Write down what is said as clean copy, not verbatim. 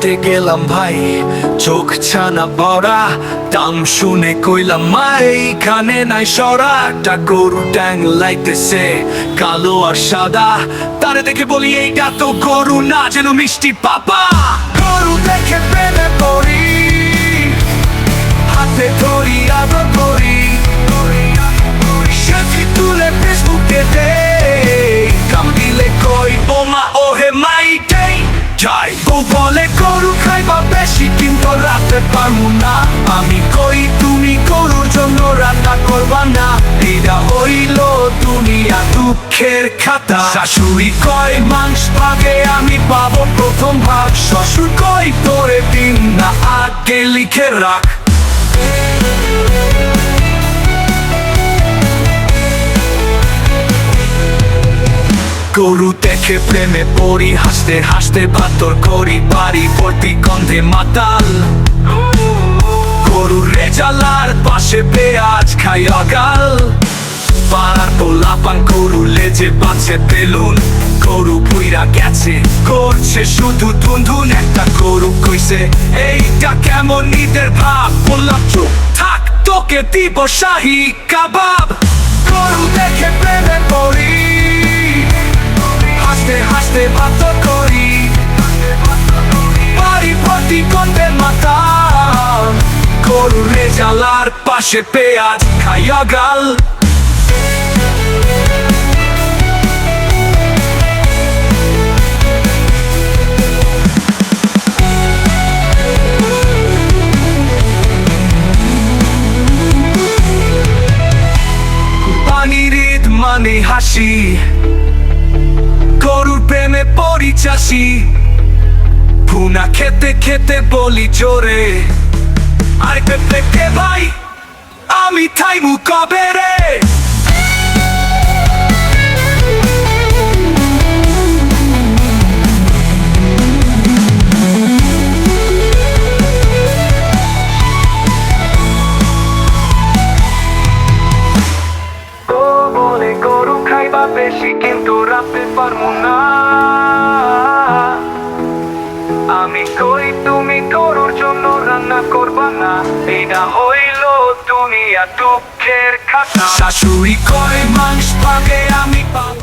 হাটে গেলাম ভাই, চোখ ছানা বড়া, দাম শুনে কইলাম মাই এইখানে নাই সরা। একটা গরু ট্যাং লাইতেছে কালো আর সাদা, তারে দেখে বলি এইটা তো গরু না, যেন মিষ্টি পাপা। গরু দেখে প্রেমে পড়ি, হাতে ধরি আদর করি, সেলফি তুলে ফেসবুকে দেই, কাম দিলে কই বোমা ওহে মাইটাই যাই। ও বলে গরু খাইবা বেশি কিন্তু রাতে পারমু না, আমি কই তুমি গরুর জন্য রান্না করবা না, এটা হইল দুনিয়া দুঃখের খাতা। শাশুড়ি কয় মাংস ভাগে আমি পাবো প্রথম ভাগ, শ্বশুর কই তোরে দিন না আগে লিখে রাখ। গরু দেখে প্রেমে পড়ি, হাসতে হাসতে ভাতর করি, বাড়ি ভর্তি গন্ধে মাতাল। গরুর রেজালার পাশে পেঁয়াজ খাই অগাল, পাড়ার পোলাপান গরু লেজে বাঁচে বেলুন। গরু পুইরা গেছে করছে শুধু ধুনধুন, একটা গরু কইছে এইটা কেমন ঈদের ভাব, বললাম চুপ থাক তোকে দিব শাহী কাবাব। গরু দেখে প্রেমে পড়ি, হাসতে হাসতে ভাত করি, বাড়ি ভর্তি গন্ধে মাথা। গরুর রেজালার পাশে পেঁয়াজ খাইয়া গাল। পানির ঈদ মানে হাসি, গরুর প্রেমে পড়ি চাষি। ভুনা খেতে খেতে বলি জোরে, আরে পেপে ভাই আমি খাইমু কবে রে। বলে গরু খাইবা বেশি কিন্তু রাতে পারমু না, আমি কই তুমি গরুর জন্য রান্না করবা না, এটা হইল দুনিয়া দুঃখের খাতা। শাশুড়ি কয় মাংস ভাগে আমি পাবো।